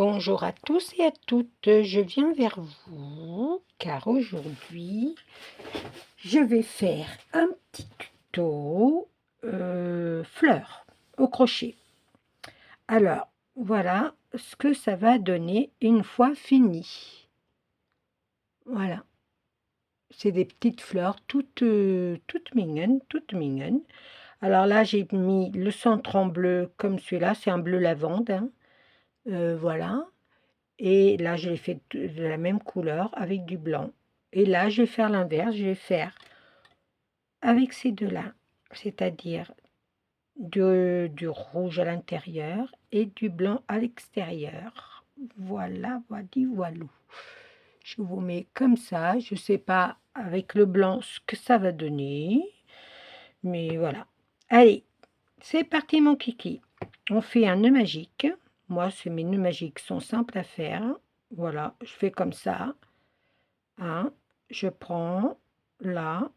Bonjour à tous et à toutes, je viens vers vous car aujourd'hui je vais faire un petit tuto fleurs au crochet. Alors voilà ce que ça va donner une fois fini. Voilà, c'est des petites fleurs toutes mignonnes, toutes mignonnes. Alors là j'ai mis le centre en bleu comme celui-là, c'est un bleu lavande, hein. Voilà. Et là, je l'ai fait de la même couleur avec du blanc. Et là, je vais faire l'inverse. Je vais faire avec ces deux-là, c'est-à-dire du rouge à l'intérieur et du blanc à l'extérieur. Voilà, voilou. Je vous mets comme ça. Je ne sais pas avec le blanc ce que ça va donner. Mais voilà. Allez, c'est parti mon kiki. On fait un nœud magique. Moi, mes nœuds magiques sont simples à faire. Voilà, je fais comme ça. Hein, je prends là,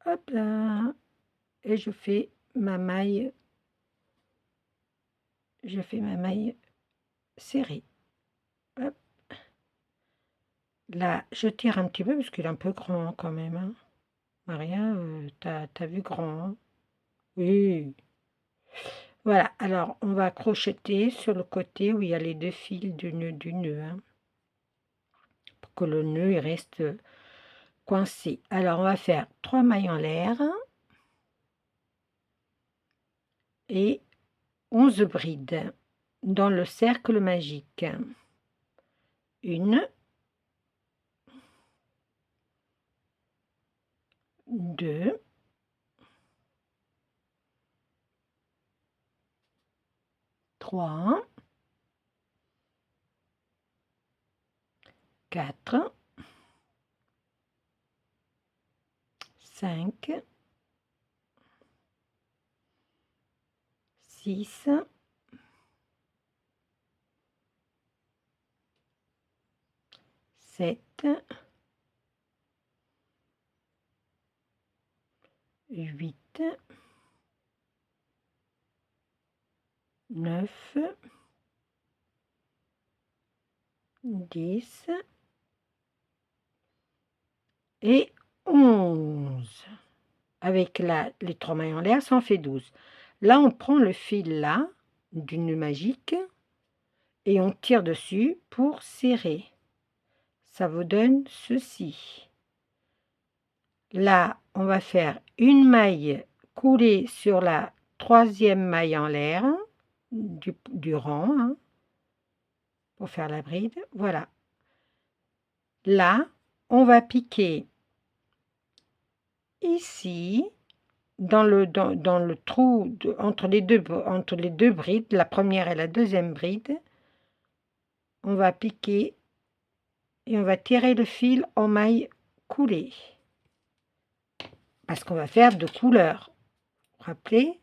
hop là, et je fais ma maille. Serrée. Hop. Là, je tire un petit peu parce qu'il est un peu grand quand même. Hein. Maria, t'as vu grand, hein? Oui. Voilà, alors on va crocheter sur le côté où il y a les deux fils du nœud, hein, pour que le nœud il reste coincé. Alors on va faire 3 mailles en l'air et 11 brides dans le cercle magique. 1, 2, 3, 4, 5, 6, 7, 8, 9, 10 et 11. Avec les 3 mailles en l'air, ça en fait 12. Là, on prend le fil là, du nœud magique, et on tire dessus pour serrer. Ça vous donne ceci. Là, on va faire une maille coulée sur la 3e maille en l'air du rang, hein, pour faire la bride. Voilà. Là, on va piquer ici, dans le trou entre les deux brides, la première et la deuxième bride. On va piquer et on va tirer le fil en maille coulée. Parce qu'on va faire de couleurs. Vous vous rappelez?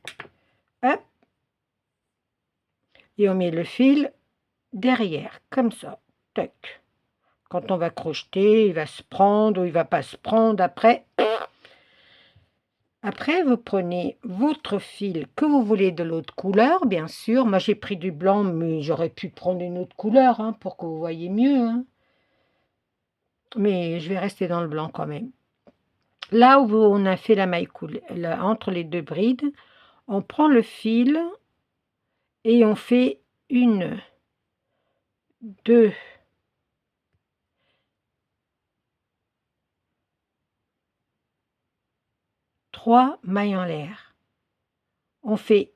Hop. Et on met le fil derrière, comme ça. Tac. Quand on va crocheter, il va se prendre ou il va pas se prendre après. Après, vous prenez votre fil que vous voulez de l'autre couleur, bien sûr. Moi, j'ai pris du blanc, mais j'aurais pu prendre une autre couleur, hein, pour que vous voyez mieux. Hein. Mais je vais rester dans le blanc quand même. Là où on a fait la maille coulée, entre les deux brides, on prend le fil et on fait 1, 2, 3 mailles en l'air. On fait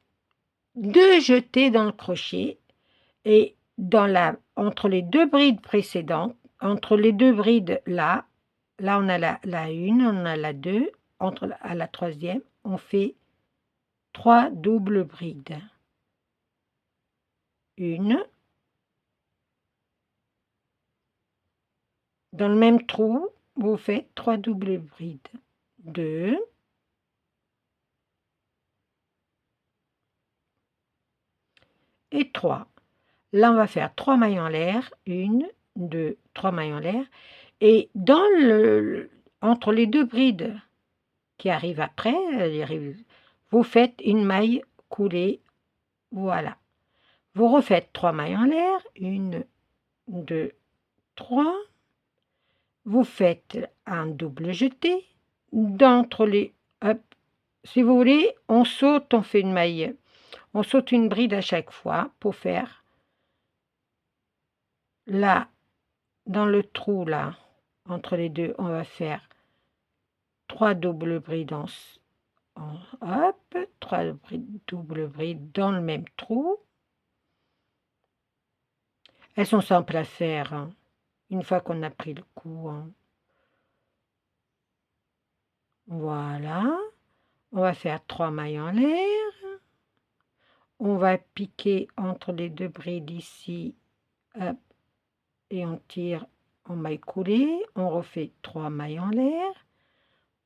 2 jetés dans le crochet et entre les deux brides précédentes, entre les deux brides là on a la 1, on a la 2, à la 3e, on fait 3 doubles brides. 1, dans le même trou, vous faites 3 doubles brides. 2, et 3. Là, on va faire 3 mailles en l'air, 1, 2, 3 mailles en l'air, et entre les deux brides qui arrivent après, vous faites une maille coulée, voilà. Vous refaites 3 mailles en l'air, 1, 2, 3. Vous faites un double jeté d'entre les... Hop. Si vous voulez, on saute, on fait une maille. On saute une bride à chaque fois pour faire là, dans le trou là, entre les deux, on va faire 3 doubles brides hop, 3 doubles brides dans le même trou. Elles sont simples à faire, hein, une fois qu'on a pris le coup. Hein. Voilà. On va faire 3 mailles en l'air. On va piquer entre les deux brides ici. Hop, et on tire en maille coulée. On refait 3 mailles en l'air.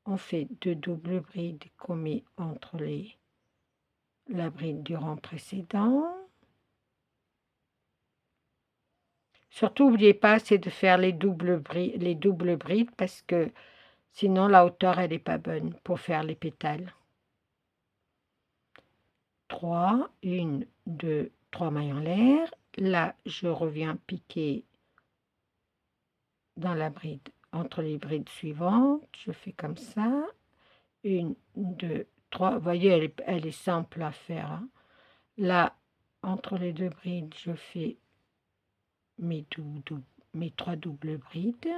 On fait 2 doubles brides qu'on met entre la bride du rang précédent. Surtout, n'oubliez pas, c'est de faire les doubles brides parce que sinon la hauteur, elle n'est pas bonne pour faire les pétales. 3, 1, 2, 3 mailles en l'air. Là, je reviens piquer dans la bride, entre les brides suivantes. Je fais comme ça. 1, 2, 3. Vous voyez, elle est simple à faire. Hein. Là, entre les deux brides, je fais mes 3 doubles brides.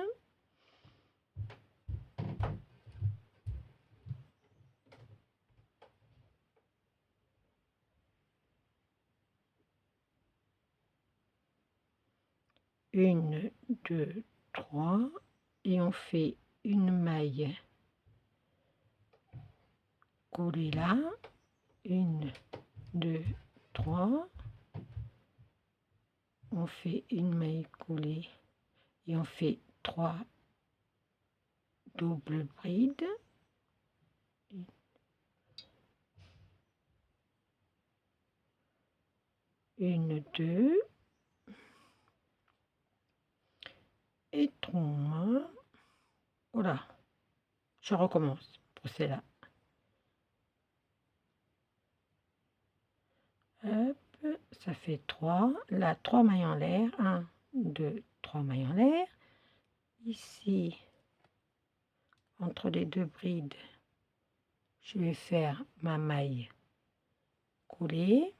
Une, 2, 3 et on fait une maille coulée là. 1, 2, 3. On fait une maille coulée et on fait 3 doubles brides. Une, 2 et 3. Voilà, je recommence pour celle-là. Hop, ça fait 3. Là, 3 mailles en l'air. 1, 2, 3 mailles en l'air. Ici, entre les deux brides, je vais faire ma maille coulée.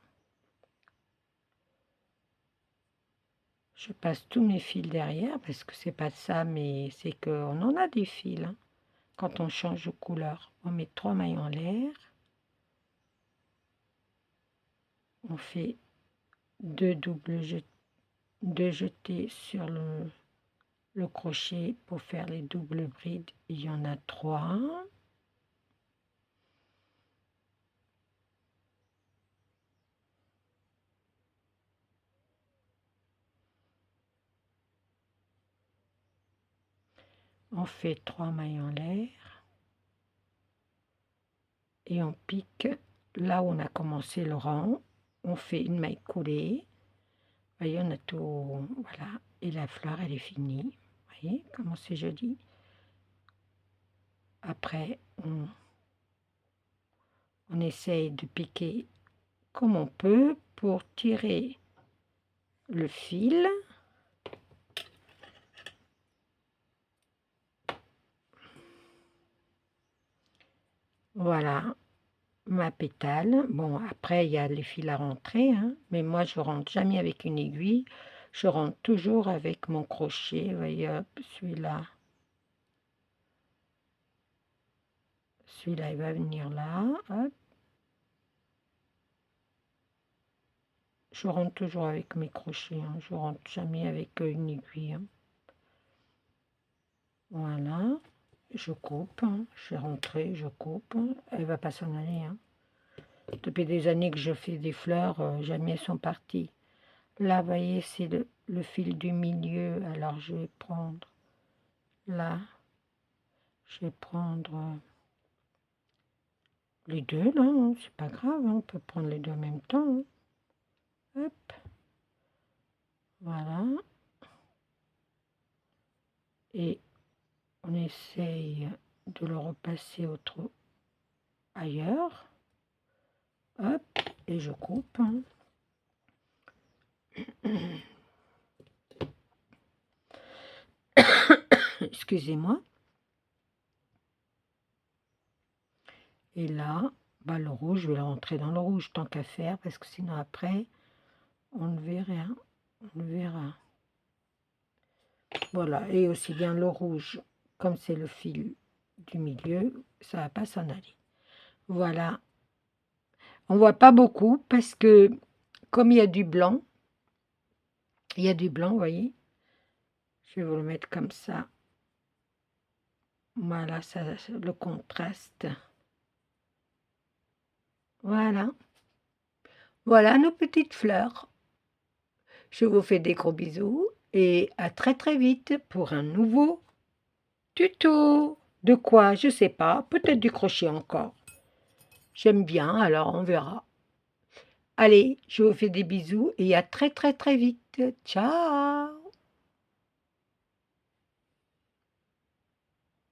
Je passe tous mes fils derrière parce que c'est pas ça, mais c'est qu'on en a des fils. Hein. Quand on change de couleur, on met 3 mailles en l'air. On fait 2 jetés sur le crochet pour faire les doubles brides. Il y en a 3. On fait 3 mailles en l'air et on pique là où on a commencé le rang. On fait une maille coulée. Vous voyez, on a tout, voilà, et la fleur elle est finie. Vous voyez comment c'est joli. Après, on essaye de piquer comme on peut pour tirer le fil. Voilà ma pétale. Bon, après, il y a les fils à rentrer, hein, mais moi, je rentre jamais avec une aiguille. Je rentre toujours avec mon crochet. Vous voyez, hop, celui-là. Celui-là, il va venir là. Hop. Je rentre toujours avec mes crochets. Hein. Je rentre jamais avec une aiguille. Hein. Voilà. Je coupe. Hein. Je vais rentrer, je coupe. Elle va pas s'en aller. Hein. Depuis des années que je fais des fleurs, jamais elles sont parties. Là, vous voyez, c'est le fil du milieu. Alors, je vais prendre là. Je vais prendre les deux, là. Hein. C'est pas grave. Hein. On peut prendre les deux en même temps. Hein. Hop. Voilà. Et on essaye de le repasser ailleurs. Hop. Et je coupe. Hein. excusez-moi. Et là, bah, le rouge, je vais le rentrer dans le rouge tant qu'à faire, parce que sinon après, on ne verra rien. On ne verra. Voilà, et aussi bien le rouge, comme c'est le fil du milieu, ça va pas s'en aller. Voilà. On voit pas beaucoup parce que comme il y a du blanc, vous voyez. Je vais vous le mettre comme ça. Voilà, ça, le contraste. Voilà. Voilà nos petites fleurs. Je vous fais des gros bisous et à très très vite pour un nouveau tuto. De quoi? Je sais pas. Peut-être du crochet encore. J'aime bien, alors on verra. Allez, je vous fais des bisous et à très très très vite. Ciao!